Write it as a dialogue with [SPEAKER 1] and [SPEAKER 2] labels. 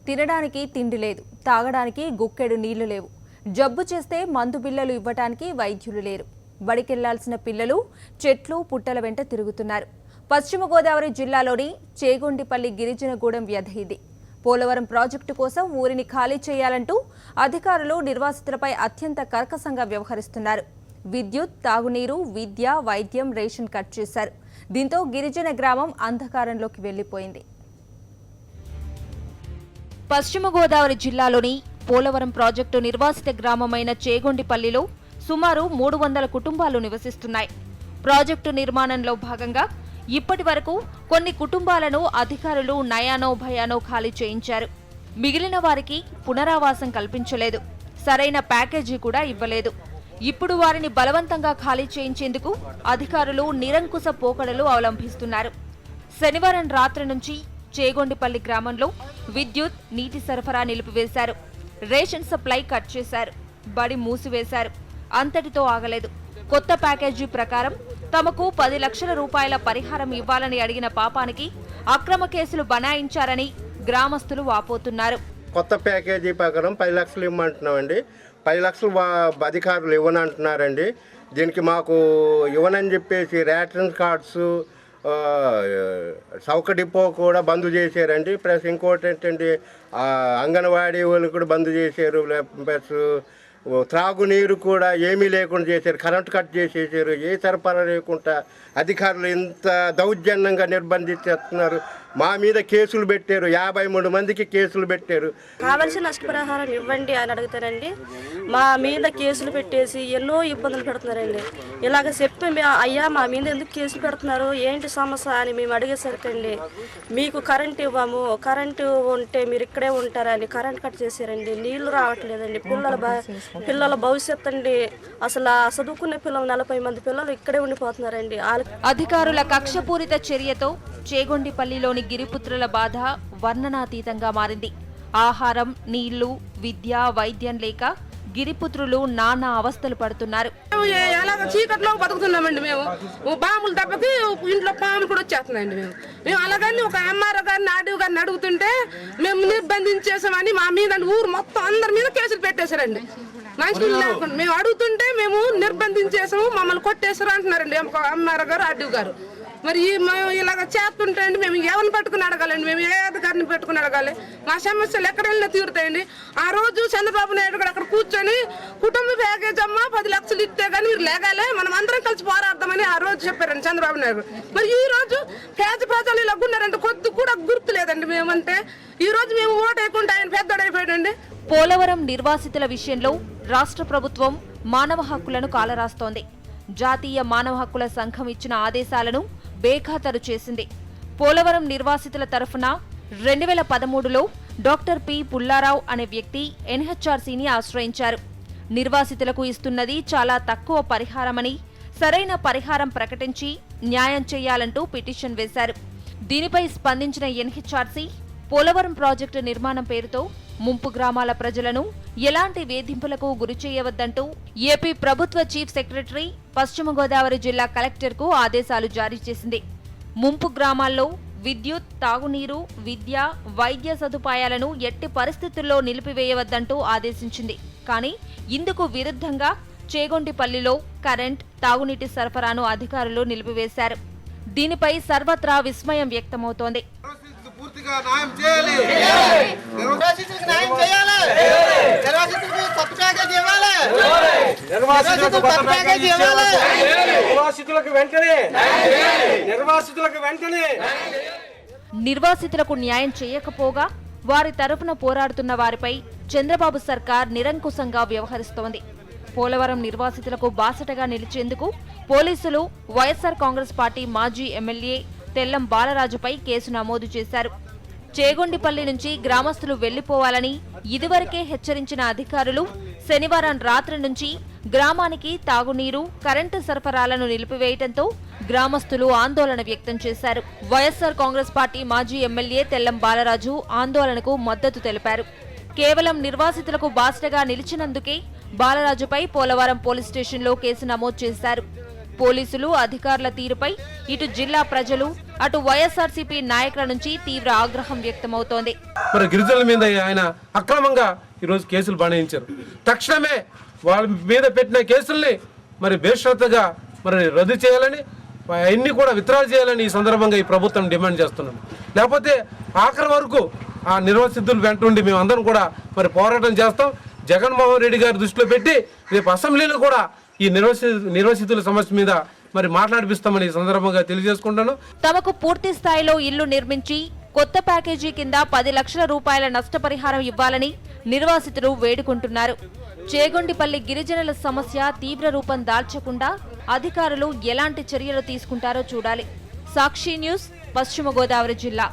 [SPEAKER 1] తినడానికి తిండి లేదు, తాగడానికి గుక్కెడు నీళ్లు లేవు, జబ్బు చేస్తే మందు బిళ్ళలు ఇవ్వటానికి వైద్యులు లేరు. బడికెళ్లాల్సిన పిల్లలు చెట్లు పుట్టల వెంట తిరుగుతున్నారు. పశ్చిమ గోదావరి జిల్లాలోని చేగొండిపల్లి గిరిజనగూడెం వ్యధ ఇది. పోలవరం ప్రాజెక్టు కోసం ఊరిని ఖాళీ చేయాలంటూ అధికారులు నిర్వాసితులపై అత్యంత కర్కశంగా వ్యవహరిస్తున్నారు. విద్యుత్, తాగునీరు, విద్య, వైద్యం, రేషన్ కట్ చేశారు. దీంతో గిరిజన గ్రామం అంధకారంలోకి వెళ్లిపోయింది. పశ్చిమ గోదావరి జిల్లాలోని పోలవరం ప్రాజెక్టు నిర్వాసిత గ్రామమైన చేగొండిపల్లిలో సుమారు 300 కుటుంబాలు నివసిస్తున్నాయి. ప్రాజెక్టు నిర్మాణంలో భాగంగా ఇప్పటి వరకు కొన్ని కుటుంబాలను అధికారులు నయానో భయానో ఖాళీ చేయించారు. మిగిలిన వారికి పునరావాసం కల్పించలేదు, సరైన ప్యాకేజీ కూడా ఇవ్వలేదు. ఇప్పుడు వారిని బలవంతంగా ఖాళీ చేయించేందుకు అధికారులు నిరంకుశ పోకడలు అవలంబిస్తున్నారు. శనివారం రాత్రి నుంచి చేగొండిపల్లి గ్రామంలో విద్యుత్, నీటి సరఫరా నిలిపివేశారు. రేషన్ సప్లై కట్ చేశారు. బడి మూసివేశారు. అంతటితో ఆగలేదు. కొత్త ప్యాకేజీ ప్రకారం తమకు 10 లక్షల రూపాయల పరిహారం ఇవ్వాలని అడిగిన పాపానికి అక్రమ కేసులు బనాయించారని గ్రామస్తులు వాపోతున్నారు.
[SPEAKER 2] కొత్త ప్యాకేజీ ప్రకారం 10 లక్షలు ఇవ్వమంటున్నామండి. 10 లక్షలు అధికారులు ఇవ్వనంటున్నారండి. దీనికి మాకు ఇవ్వనని చెప్పేసి రేషన్ కార్డ్స్, చౌక డిపో కూడా బంద్ చేశారండి. ప్లస్ ఇంకోటి ఏంటంటే అంగన్వాడీ వాళ్ళు కూడా బంద్ చేశారు. ప్లస్ త్రాగునీరు కూడా ఏమీ లేకుండా చేశారు. కరెంటు కట్ చేసేసారు. ఏ సరఫరా లేకుండా అధికారులు ఇంత దౌర్జన్యంగా నిర్బంధిస్తున్నారు. మా మీద కేసులు పెట్టారు. 53 మందికి కేసులు పెట్టారు.
[SPEAKER 3] కావలసిన నష్టపరిహారం ఇవ్వండి అని అడుగుతారండి. మా మీద కేసులు పెట్టేసి ఎన్నో ఇబ్బందులు పెడుతున్నారండి. ఇలాగ చెప్పి అయ్యా మా మీద ఎందుకు కేసులు పెడుతున్నారు, ఏంటి సమస్య అని మేము అడిగేసరికండి మీకు కరెంట్ ఇవ్వము, కరెంటు ఉంటే మీరు ఇక్కడే ఉంటారని కరెంట్ కట్ చేశారండి. నీళ్లు రావట్లేదండి. పిల్లల భవిష్యత్తు అండి. అసలు చదువుకునే పిల్లలు 40 మంది పిల్లలు ఇక్కడే ఉండిపోతున్నారండి.
[SPEAKER 1] అధికారుల కక్షపూరిత చర్యతో చేగొండిపల్లిలోని గిరిపుత్రుల బాధ వర్ణనాతీతంగా మారింది. ఆహారం, నీళ్లు, విద్య, వైద్యం లేక గిరిపుత్రులు నానా అవస్థలు పడుతున్నారు.
[SPEAKER 4] చీకట్లో బతుకుతున్నామండి. మేము బాంబులు తప్పకి ఇంట్లో పాములు కూడా వచ్చేస్తున్నాయండి. మేము అలాగని ఒక ఎంఆర్ఓ గారిని, ఆర్డీఓ గారిని అడుగుతుంటే మేము నిర్బంధించేసామని మా మీద ఊరు మొత్తం అందరి మీద కేసులు పెట్టేశారండి. మేము అడుగుతుంటే మేము నిర్బంధించేసాము, మమ్మల్ని కొట్టేశారు అంటున్నారండి ఎంఆర్ఓ గారు, ఆర్డీఓ గారు. మరి మేము ఇలాగ చేస్తుంటే అండి మేము ఎవరిని పట్టుకుని అడగాలండి, మేము ఏ అధికారిని పెట్టుకుని అడగాలి? మా సమస్యలు ఎక్కడ వెళ్ళినా తీరుతాయండి. ఆ రోజు చంద్రబాబు నాయుడు గారు అక్కడ కూర్చొని కుటుంబ ప్యాకేజ్ అమ్మా 10 లక్షలు ఇస్తే కానీ మీరు లేగాలే, మనం అందరం కలిసి పోరాడదామని ఆ రోజు చెప్పారండి చంద్రబాబు నాయుడు. మరి ఈ రోజు పేద ప్రజలు ఇలా ఉన్నారంటే కొద్ది కూడా గుర్తు లేదండి. మేమంటే ఈ రోజు మేము ఓటు వేయకుండా ఆయన పెద్దోడైపోయాడండి.
[SPEAKER 1] పోలవరం నిర్వాసితుల విషయంలో రాష్ట్ర ప్రభుత్వం మానవ హక్కులను కాలరాస్తోంది. జాతీయ మానవ హక్కుల సంఘం ఇచ్చిన ఆదేశాలను బేఖాతరు చేసింది. పోలవరం నిర్వాసితుల తరఫున 2013లో డాక్టర్ పి. పుల్లారావు అనే వ్యక్తి ఎన్హెచ్ఆర్సీని ఆశ్రయించారు. నిర్వాసితులకు ఇస్తున్నది చాలా తక్కువ పరిహారమని, సరైన పరిహారం ప్రకటించి న్యాయం చేయాలంటూ పిటిషన్ వేశారు. దీనిపై స్పందించిన ఎన్హెచ్ఆర్సీ పోలవరం ప్రాజెక్టు నిర్మాణం పేరుతో ముంపు గ్రామాల ప్రజలను ఎలాంటి వేధింపులకు గురి చేయవద్దంటూ ఏపీ ప్రభుత్వ చీఫ్ సెక్రటరీ, పశ్చిమ గోదావరి జిల్లా కలెక్టర్కు ఆదేశాలు జారీ చేసింది. ముంపు గ్రామాల్లో విద్యుత్, తాగునీరు, విద్య, వైద్య సదుపాయాలను ఎట్టి పరిస్థితుల్లో నిలిపివేయవద్దంటూ ఆదేశించింది. కానీ ఇందుకు విరుద్ధంగా చేగొండిపల్లిలో కరెంట్, తాగునీటి సరఫరాను అధికారులు నిలిపివేశారు. దీనిపై సర్వత్రా విస్మయం వ్యక్తమవుతోంది. నిర్వాసితులకు న్యాయం చేయకపోగా వారి తరఫున పోరాడుతున్న వారిపై చంద్రబాబు సర్కార్ నిరంకుశంగా వ్యవహరిస్తోంది. పోలవరం నిర్వాసితులకు బాసటగా నిలిచేందుకు పోలీసులు వైఎస్ఆర్ కాంగ్రెస్ పార్టీ మాజీ ఎమ్మెల్యే తెల్లం బాలరాజుపై కేసు నమోదు చేశారు. చేగొండిపల్లి నుంచి గ్రామస్తులు వెళ్లిపోవాలని ఇదివరకే హెచ్చరించిన అధికారులు శనివారం రాత్రి నుంచి గ్రామానికి తాగునీరు, కరెంటు సరఫరాలను నిలిపివేయడంతో గ్రామస్తులు ఆందోళన వ్యక్తం చేశారు. వైఎస్ఆర్ కాంగ్రెస్ పార్టీ మాజీ ఎమ్మెల్యే తెల్లం బాలరాజు ఆందోళనకు మద్దతు తెలిపారు. కేవలం నిర్వాసితులకు బాసటగా నిలిచినందుకే బాలరాజుపై పోలవరం పోలీస్ స్టేషన్లో కేసు నమోదు చేశారు. పోలీసులు, అధికారుల తీరుపై ఇటు జిల్లా ప్రజలు, అటు వైఎస్ఆర్సీపీ నాయకుల నుంచి తీవ్ర ఆగ్రహం వ్యక్తమవుతోంది.
[SPEAKER 5] మరి గిరిజనుల మీద ఆయన అక్రమంగా ఈరోజు కేసులు బనాయించారు. తక్షణమే వాళ్ళ మీద పెట్టిన కేసుల్ని మరి బేషరతుగా మరి రద్దు చేయాలని, అన్ని కూడా విత్డ్రా చేయాలని ఈ సందర్భంగా ఈ ప్రభుత్వం డిమాండ్ చేస్తున్నాం. లేకపోతే ఆఖరి వరకు ఆ నిర్వాసితులు వెంటుండి మేము అందరం కూడా మరి పోరాటం చేస్తాం. జగన్మోహన్ రెడ్డి గారి దృష్టిలో పెట్టి రేపు అసెంబ్లీలో కూడా ఈ నిర్వాసితుల సమస్య మీద మరి మాట్లాడిపిస్తామని ఈ సందర్భంగా తెలియజేసుకుంటాను.
[SPEAKER 1] తమకు పూర్తి స్థాయిలో ఇల్లు నిర్మించి కొత్త ప్యాకేజీ కింద 10 లక్షల రూపాయల నష్టపరిహారం ఇవ్వాలని నిర్వాసితులు వేడుకుంటున్నారు. చేగొండిపల్లి గిరిజనుల సమస్య తీవ్ర రూపం దాల్చకుండా అధికారులు ఎలాంటి చర్యలు తీసుకుంటారో చూడాలి. సాక్షి న్యూస్, పశ్చిమ గోదావరి జిల్లా.